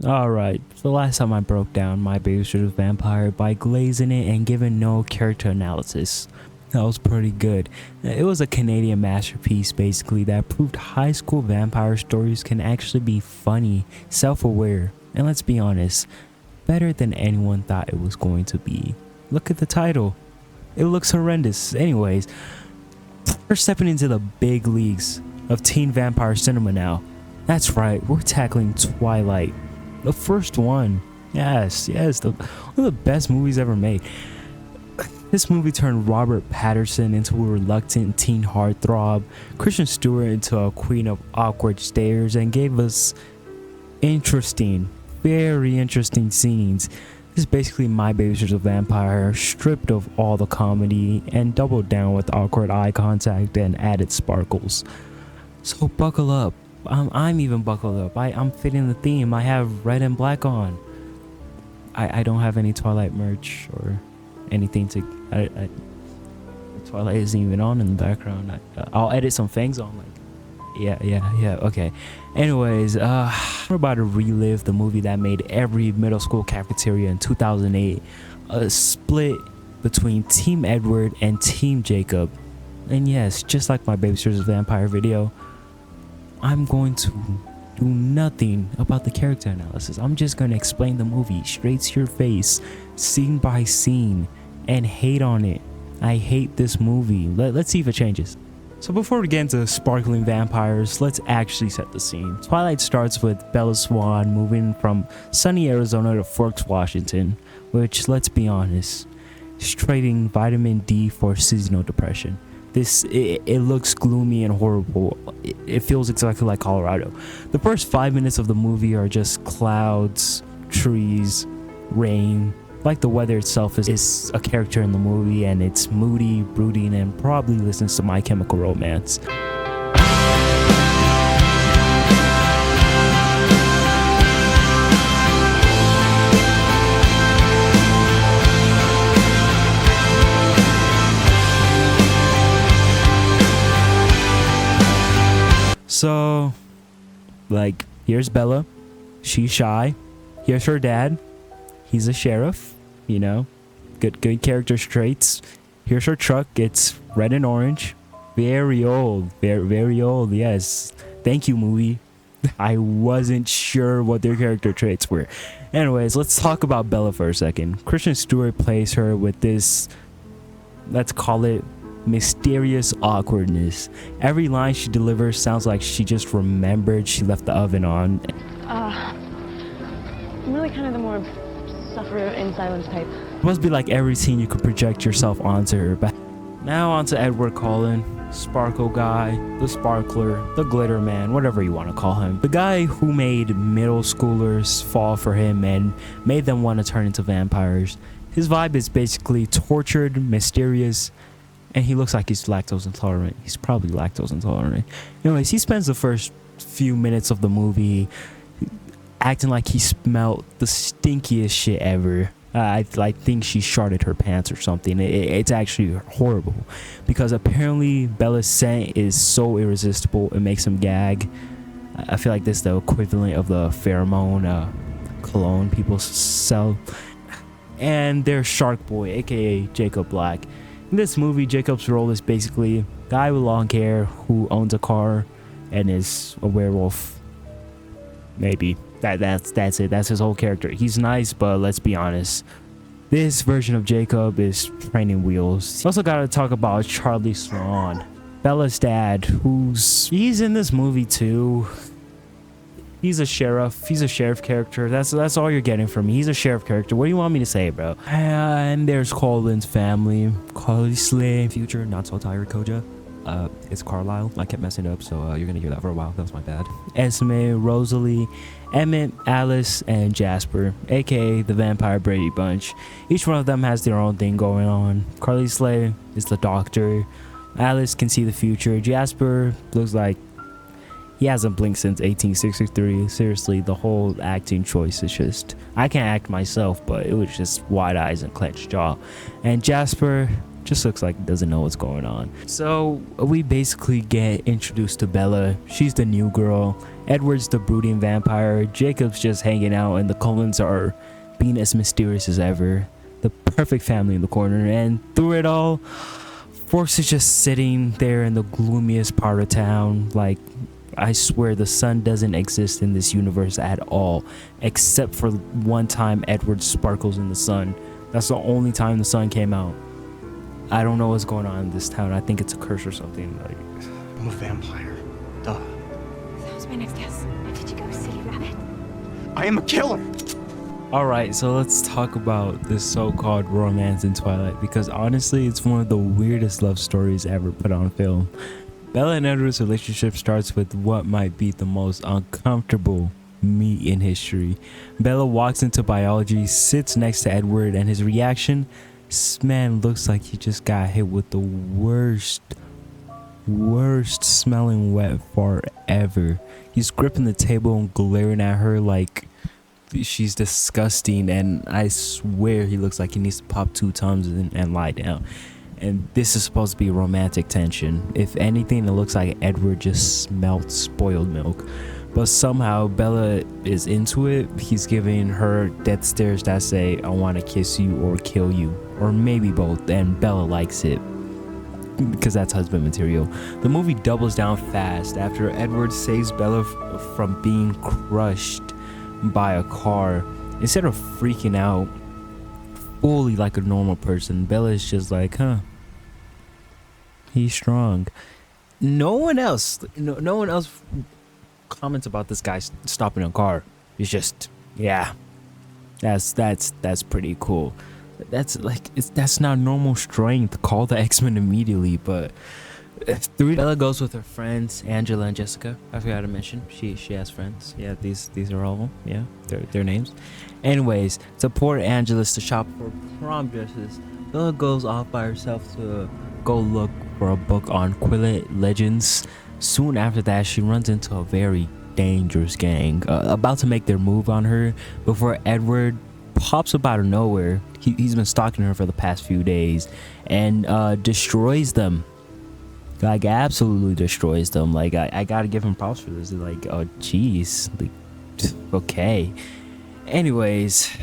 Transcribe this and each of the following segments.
Alright, so the last time I broke down My Babysitter's Vampire by glazing it and giving no character analysis. That was pretty good. It was a Canadian masterpiece basically that proved high school vampire stories can actually be funny, self-aware, and let's be honest, better than anyone thought it was going to be. Look at the title. It looks horrendous. Anyways, we're stepping into the big leagues of teen vampire cinema now. That's right, we're tackling Twilight. The first one. Yes, one of the best movies ever made. This movie turned Robert Pattinson into a reluctant teen heartthrob, Kristen Stewart into a queen of awkward stares, and gave us interesting, very interesting scenes. This is basically My Babysitter's Vampire, stripped of all the comedy and doubled down with awkward eye contact and added sparkles. So buckle up. I'm even buckled up. I'm fitting the theme. I have red and black on. I don't have any Twilight merch or anything to. Twilight isn't even on in the background. I'll edit some things on. Like, yeah. Okay. Anyways, we're about to relive the movie that made every middle school cafeteria in 2008. A split between Team Edward and Team Jacob. And yes, just like My Babysitter's Vampire video, I'm going to do nothing about the character analysis. I'm just going to explain the movie straight to your face, scene by scene, and hate on it. I hate this movie. Let's see if it changes. So before we get into sparkling vampires, let's actually set the scene. Twilight starts with Bella Swan moving from sunny Arizona to Forks, Washington, which, let's be honest, is trading vitamin D for seasonal depression. It looks gloomy and horrible. It feels exactly like Colorado. The first 5 minutes of the movie are just clouds, trees, rain. Like the weather itself is a character in the movie, and it's moody, brooding, and probably listens to My Chemical Romance. So, like, here's Bella. She's shy. Here's her dad. He's a sheriff, you know, good character traits. Here's her truck. It's red and orange. Very old. Very old. Yes. Thank you, movie. I wasn't sure what their character traits were. Anyways, let's talk about Bella for a second. Kristen Stewart plays her with this, let's call it, mysterious awkwardness. Every line she delivers sounds like she just remembered she left the oven on. I'm really kind of the more suffer in silence type. It must be like every scene you could project yourself onto her. But now onto Edward Cullen, Sparkle Guy, the Sparkler, the Glitter Man, whatever you want to call him. The guy who made middle schoolers fall for him and made them want to turn into vampires. His vibe is basically tortured, mysterious, and he looks like he's lactose intolerant. He's probably lactose intolerant. Anyways, he spends the first few minutes of the movie acting like he smelled the stinkiest shit ever. I think she sharted her pants or something. It's actually horrible because apparently Bella's scent is so irresistible it makes him gag. I feel like this is the equivalent of the pheromone cologne people sell. And there's Shark Boy, aka Jacob Black. In this movie, Jacob's role is basically a guy with long hair who owns a car and is a werewolf. Maybe. That's it. That's his whole character. He's nice, but let's be honest. This version of Jacob is training wheels. Also gotta talk about Charlie Sloan, Bella's dad, he's in this movie too. He's a sheriff. He's a sheriff character. That's all you're getting from me. He's a sheriff character. What do you want me to say, bro? And there's Colin's family. Carly Slay. Future, not so tired, Koja. It's Carlisle. I kept messing up, so you're gonna hear that for a while. That was my bad. Esme, Rosalie, Emmett, Alice, and Jasper, aka the Vampire Brady Bunch. Each one of them has their own thing going on. Carly Slay is the doctor. Alice can see the future. Jasper looks like he hasn't blinked since 1863. Seriously, the whole acting choice is just, I can't act myself, but it was just wide eyes and clenched jaw. And Jasper Just looks like he doesn't know what's going on. So we basically get introduced to Bella. She's the new girl. Edward's the brooding vampire. Jacob's just hanging out, and the Cullens are being as mysterious as ever. The perfect family in the corner. And through it all, Forks is just sitting there in the gloomiest part of town. Like, I swear the sun doesn't exist in this universe at all, except for one time Edward sparkles in the sun. That's the only time the sun came out. I don't know what's going on in this town. I think it's a curse or something. Like, I'm a vampire. Duh. That was my next guess. Did you go City Rabbit? I am a killer. all right, so let's talk about this so-called romance in Twilight, because honestly, it's one of the weirdest love stories ever put on film. Bella and Edward's relationship starts with what might be the most uncomfortable meet in history. Bella walks into biology, sits next to Edward, and his reaction, this man looks like he just got hit with the worst smelling wet fart ever. He's gripping the table and glaring at her like she's disgusting, and I swear he looks like he needs to pop 2 times and lie down. And this is supposed to be romantic tension. If anything, it looks like Edward just smelled spoiled milk. But somehow Bella is into it. He's giving her death stares that say, I want to kiss you or kill you. Or maybe both. And Bella likes it, because that's husband material. The movie doubles down fast after Edward saves Bella from being crushed by a car. Instead of freaking out fully like a normal person, Bella is just like, he's strong. No one else comments about this guy stopping a car. It's just, yeah, that's pretty cool. That's not normal strength. Call the X-Men immediately. But Bella goes with her friends Angela and Jessica. I forgot to mention she has friends. Yeah, these are all of them. Yeah, their names. Anyways, to support Angela's to shop for prom dresses, Bella goes off by herself to go look for a book on Quillet legends. Soon after that, she runs into a very dangerous gang about to make their move on her before Edward pops up out of nowhere. He's been stalking her for the past few days and destroys them. Like, absolutely destroys them. Like, I gotta give him props for this. Like, oh jeez, like, okay. Anyways,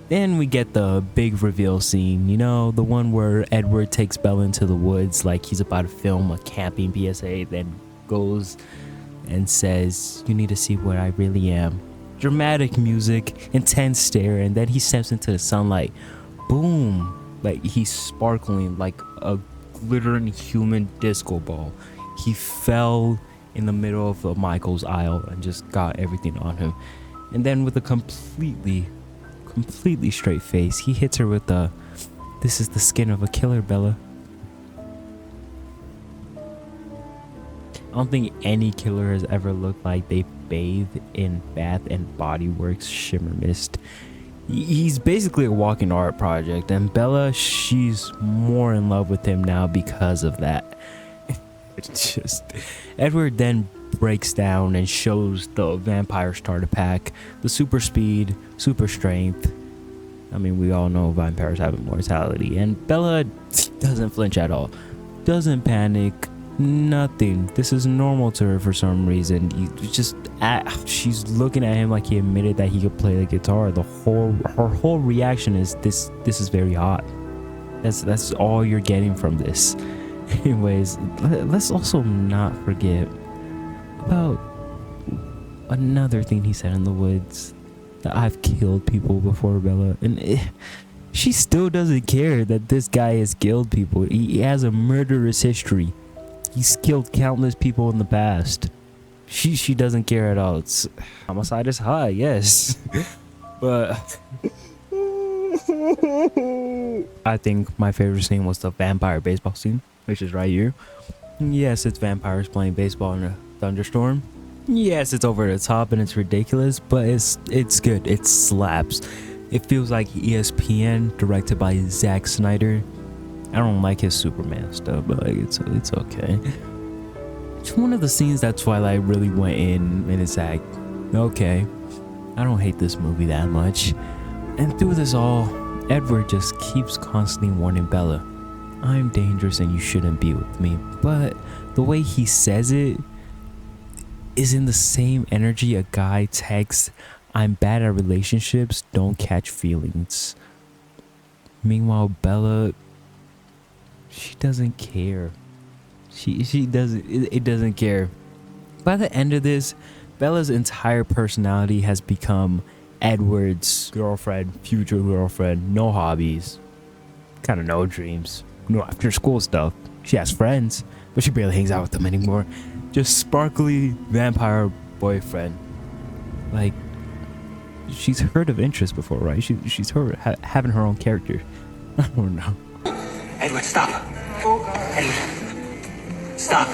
then we get the big reveal scene, you know, the one where Edward takes Bella into the woods like he's about to film a camping PSA, then goes and says, you need to see what I really am. Dramatic music, intense stare, and then he steps into the sunlight. Boom. Like, he's sparkling like a glittering human disco ball. He fell in the middle of the Michael's aisle and just got everything on him. And then with a completely straight face, he hits her with the, this is the skin of a killer, Bella. I don't think any killer has ever looked like they bathe in Bath and Body Works shimmer mist. He's basically a walking art project, and Bella, she's more in love with him now because of that. It's just, Edward then breaks down and shows the vampire starter pack, the super speed, super strength. I mean, we all know vampires have immortality, and Bella doesn't flinch at all, doesn't panic, nothing. This is normal to her for some reason. She's looking at him like he admitted that he could play the guitar. Her whole reaction is this is very hot. That's all you're getting from this. Anyways, let's also not forget about another thing he said in the woods, that I've killed people before, Bella, and she still doesn't care that this guy has killed people. He has a murderous history. He's killed countless people in the past. She doesn't care at all. It's homicide is high, yes. But I think my favorite scene was the vampire baseball scene, which is right here. Yes, it's vampires playing baseball in a thunderstorm. Yes, it's over the top and it's ridiculous, but it's good. It slaps. It feels like ESPN, directed by Zack Snyder. I don't like his Superman stuff, but like it's okay. It's one of the scenes that Twilight really went in, and it's like, okay, I don't hate this movie that much. And through this all, Edward just keeps constantly warning Bella, I'm dangerous and you shouldn't be with me. But the way he says it is in the same energy a guy texts, I'm bad at relationships, don't catch feelings. Meanwhile, Bella, she doesn't care. She doesn't, it doesn't care. By the end of this, Bella's entire personality has become Edward's girlfriend, future girlfriend, no hobbies, kind of no dreams, no after school stuff. She has friends, but she barely hangs out with them anymore. Just sparkly vampire boyfriend. Like, she's heard of interest before, right? She's heard having her own character. I don't know. Edward, stop. Edward, stop.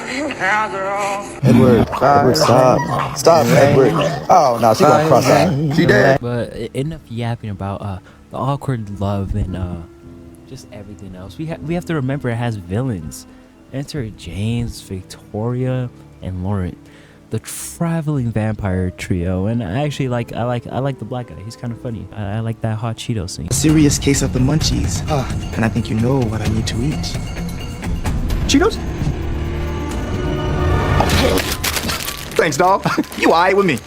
Edward, stop. Stop, Edward. Oh, no, she gonna cross out. She dead. But enough yapping about the awkward love and just everything else. We have to remember it has villains. Enter James, Victoria, and Lauren, the traveling vampire trio. And I actually like the black guy. He's kind of funny. I like that hot Cheeto scene. Serious case of the munchies. And I think you know what I need to eat. Cheetos? Thanks, dog. You alright with me?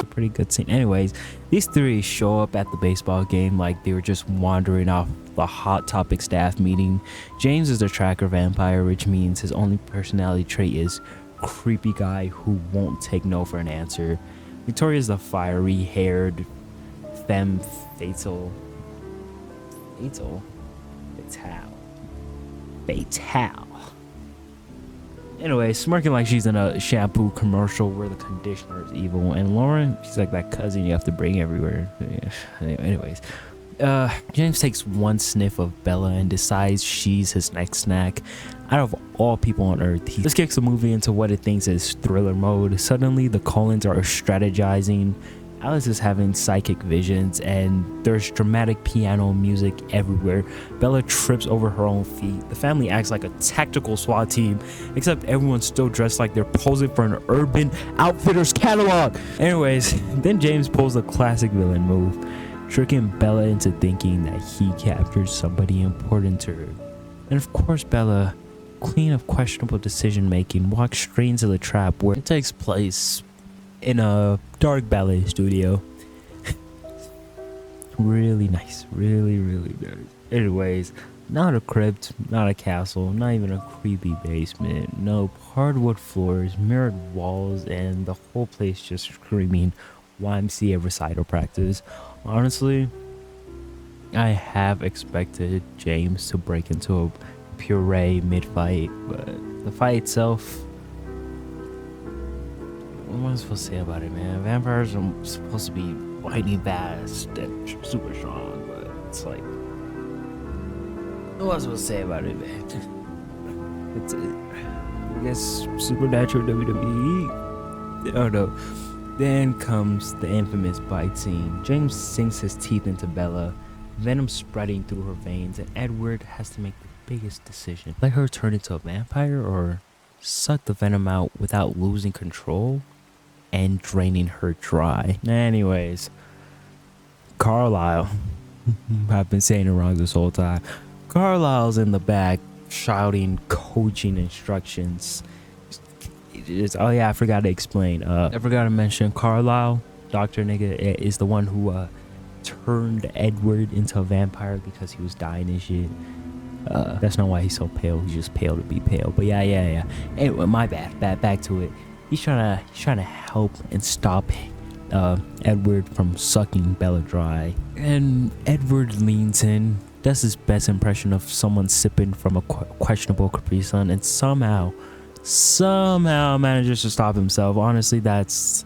Pretty good scene. Anyways, these three show up at the baseball game like they were just wandering off the Hot Topic staff meeting. James is the tracker vampire, which means his only personality trait is creepy guy who won't take no for an answer. Victoria's the fiery haired femme fatale. Anyway, smirking like she's in a shampoo commercial where the conditioner is evil. And Lauren, she's like that cousin you have to bring everywhere. Yeah. Anyways, James takes one sniff of Bella and decides she's his next snack. Out of all people on earth, he just kicks the movie into what it thinks is thriller mode. Suddenly, the Cullens are strategizing. Alice is having psychic visions, and there's dramatic piano music everywhere. Bella trips over her own feet. The family acts like a tactical SWAT team, except everyone's still dressed like they're posing for an Urban Outfitters catalog. Anyways, then James pulls a classic villain move, tricking Bella into thinking that he captured somebody important to her. And of course, Bella, queen of questionable decision making, walks straight into the trap where it takes place in a dark ballet studio. Really nice, really nice. Anyways, not a crypt, not a castle, not even a creepy basement. No, hardwood floors, mirrored walls, and the whole place just screaming YMCA recital practice. Honestly, I have expected James to break into a puree mid-fight, but the fight itself, what am I supposed to say about it, man? Vampires are supposed to be lightning fast and super strong, but it's like, what am I supposed to say about it, man? It's, I guess, supernatural WWE. Oh no. Then comes the infamous bite scene. James sinks his teeth into Bella, venom spreading through her veins, and Edward has to make the biggest decision. Let her turn into a vampire or suck the venom out without losing control and draining her dry. Anyways, Carlisle. I've been saying it wrong this whole time. Carlisle's in the back shouting coaching instructions. Oh yeah, I forgot to explain. I forgot to mention Carlisle, Dr. Nigga, is the one who turned Edward into a vampire because he was dying and shit. That's not why he's so pale. He's just pale to be pale. But yeah. Anyway, my bad. Back to it. He's trying to help and stop Edward from sucking Bella dry. And Edward leans in, does his best impression of someone sipping from a questionable Capri Sun, and somehow manages to stop himself. Honestly, that's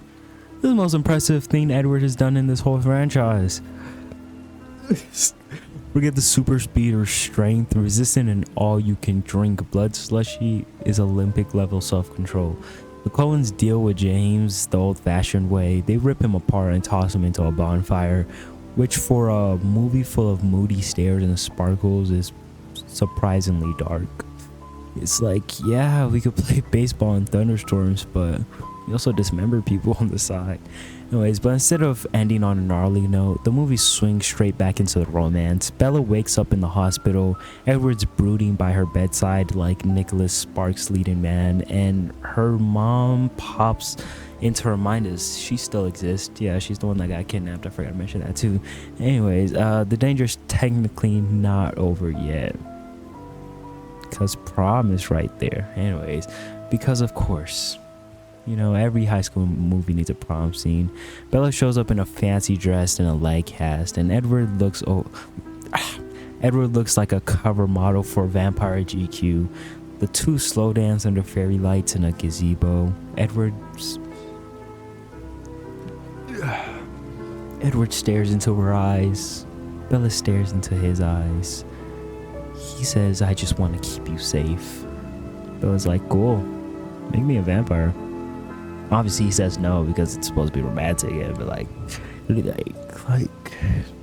the most impressive thing Edward has done in this whole franchise. Forget the super speed or strength. Resistant and all you can drink blood slushy is Olympic level self-control. The Cullens deal with James the old-fashioned way. They rip him apart and toss him into a bonfire, which for a movie full of moody stares and sparkles is surprisingly dark. It's like, yeah, we could play baseball in thunderstorms, but He also dismembered people on the side. Anyways, but instead of ending on a gnarly note, the movie swings straight back into the romance. Bella wakes up in the hospital. Edward's brooding by her bedside like Nicholas Sparks' leading man, and her mom pops into her mind as she still exists. Yeah, she's the one that got kidnapped. I forgot to mention that too. Anyways, the danger's technically not over yet, because prom is right there. Anyways, because of course, you know, every high school movie needs a prom scene. Bella shows up in a fancy dress and a leg cast, and Edward looks like a cover model for Vampire GQ. The two slow dance under fairy lights in a gazebo. Edward stares into her eyes. Bella stares into his eyes. He says, "I just want to keep you safe." Bella's like, "Cool, make me a vampire." Obviously he says no because it's supposed to be romantic, yeah, but like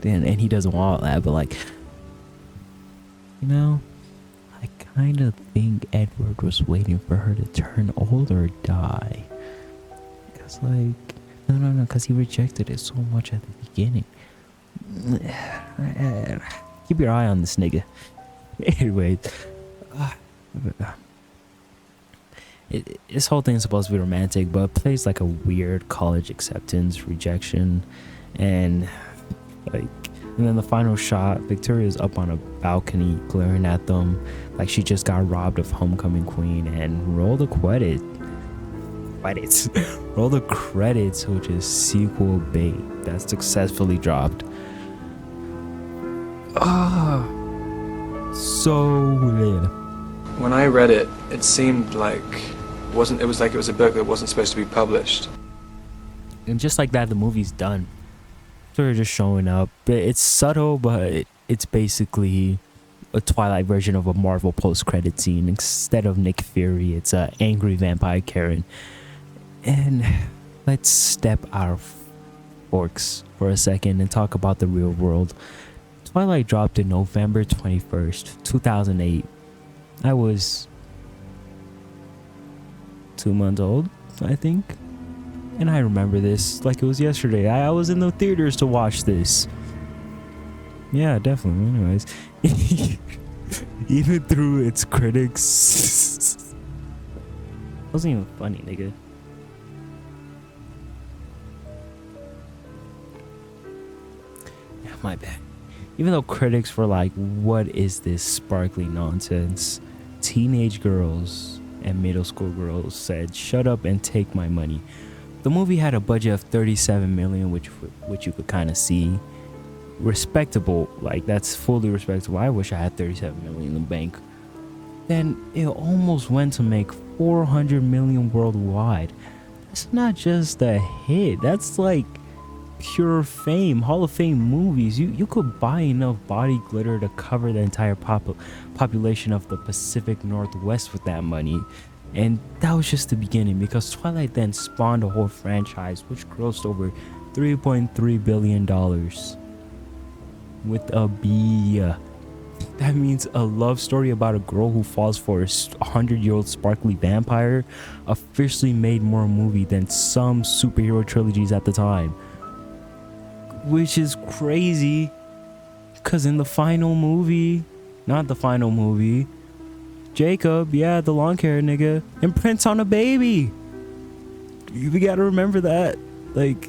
then, and he doesn't want that, but like, you know, I kind of think Edward was waiting for her to turn old or die, because like, no, because he rejected it so much at the beginning. Keep your eye on this nigga. Anyway, this whole thing is supposed to be romantic, but it plays like a weird college acceptance rejection, and then the final shot, Victoria's up on a balcony glaring at them like she just got robbed of homecoming queen, and roll the credits, roll the credits, which is sequel bait that's successfully dropped. So weird. When I read it, it seemed like it was a book that wasn't supposed to be published. And just like that, the movie's done. Sort of just showing up. It's subtle, but it's basically a Twilight version of a Marvel post-credit scene. Instead of Nick Fury, it's a angry vampire Karen. And let's step our forks for a second and talk about the real world. Twilight dropped in November 21st, 2008. I was 2 months old, I think. And I remember this like it was yesterday. I was in the theaters to watch this. Yeah, definitely. Anyways, even through its critics, it wasn't even funny, nigga. Yeah, my bad. Even though critics were like, "What is this sparkly nonsense?" Teenage girls and middle school girls said, "Shut up and take my money." The movie had a budget of $37 million, which you could kind of see. Respectable, like that's fully respectable. I wish I had $37 million in the bank. Then it almost went to make $400 million worldwide. That's not just a hit. That's like pure fame, Hall of Fame movies. You could buy enough body glitter to cover the entire population of the Pacific Northwest with that money. And that was just the beginning, because Twilight then spawned a whole franchise which grossed over $3.3 billion with a B. That means a love story about a girl who falls for a 100-year-old sparkly vampire officially made more movie than some superhero trilogies at the time. Which is crazy, because in the final movie, not the final movie, Jacob, yeah, the long hair nigga, imprints on a baby. You gotta remember that. Like,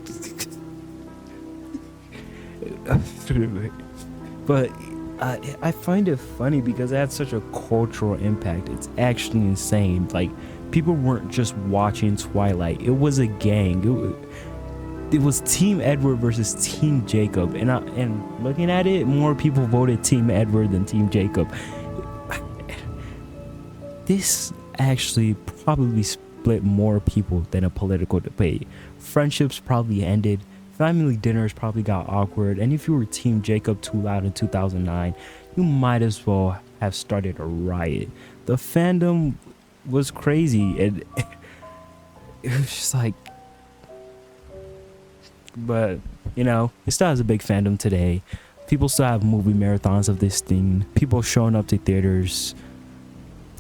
but I find it funny because it had such a cultural impact. It's actually insane. Like, people weren't just watching Twilight. It was a gang. It was Team Edward versus Team Jacob. And looking at it, more people voted Team Edward than Team Jacob. This actually probably split more people than a political debate. Friendships probably ended. Family dinners probably got awkward. And if you were Team Jacob too loud in 2009, you might as well have started a riot. The fandom was crazy. And it was just like... But, you know, it still has a big fandom today. People still have movie marathons of this thing. People showing up to theaters.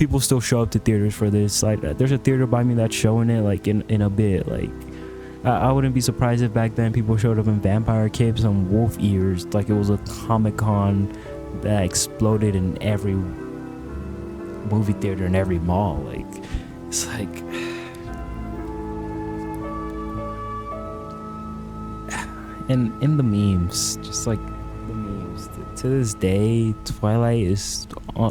people still show up to theaters for this. Like, there's a theater by me that's showing it like in a bit. Like, I wouldn't be surprised if back then people showed up in vampire capes and wolf ears, like it was a Comic-Con that exploded in every movie theater in every mall. Like, it's like, and in the memes, just like the memes, to this day, Twilight is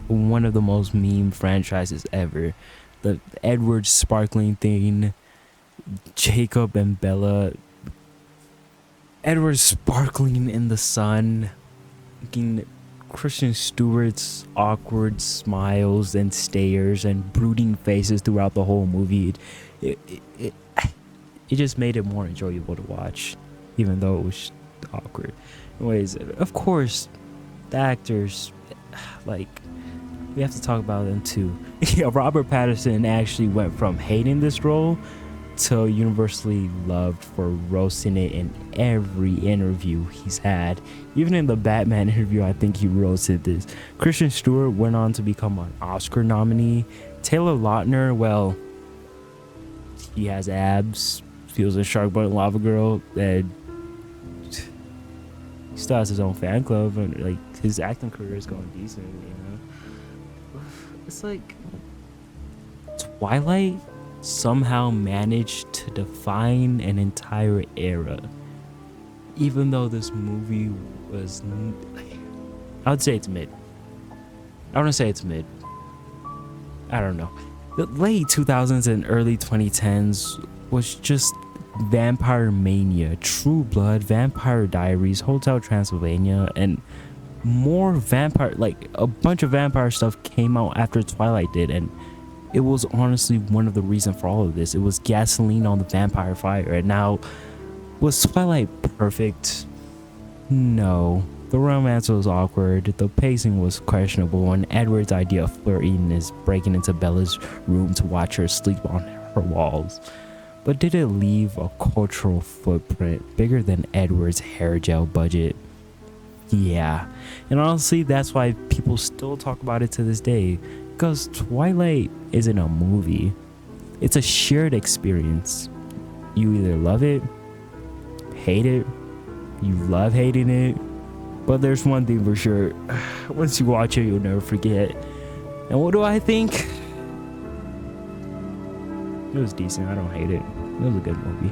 one of the most meme franchises ever. The Edward sparkling thing, Jacob and Bella, Edward sparkling in the sun, Kristen Stewart's awkward smiles and stares and brooding faces throughout the whole movie. It just made it more enjoyable to watch, even though it was awkward. Anyways, of course, the actors, like, we have to talk about them too. Yeah, Robert Pattinson actually went from hating this role to universally loved for roasting it in every interview he's had. Even in the Batman interview, I think he roasted this. Kristen Stewart went on to become an Oscar nominee. Taylor Lautner, well, he has abs, feels a shark butt lava girl, and he still has his own fan club, and like his acting career is going decent, you know. It's like Twilight somehow managed to define an entire era, even though this movie was, I would say it's mid. I want to say it's mid. I don't know. The late 2000s and early 2010s was just Vampire Mania, True Blood, Vampire Diaries, Hotel Transylvania, and more vampire, like a bunch of vampire stuff came out after Twilight did, and it was honestly one of the reasons for all of this. It was gasoline on the vampire fire. And now, was Twilight perfect? No. The romance was awkward, the pacing was questionable, and Edward's idea of flirting is breaking into Bella's room to watch her sleep on her walls. But did it leave a cultural footprint bigger than Edward's hair gel budget? Yeah. And honestly, that's why people still talk about it to this day. Because Twilight isn't a movie. It's a shared experience. You either love it, hate it, you love hating it. But there's one thing for sure. Once you watch it, you'll never forget. And what do I think? It was decent. I don't hate it. It was a good movie.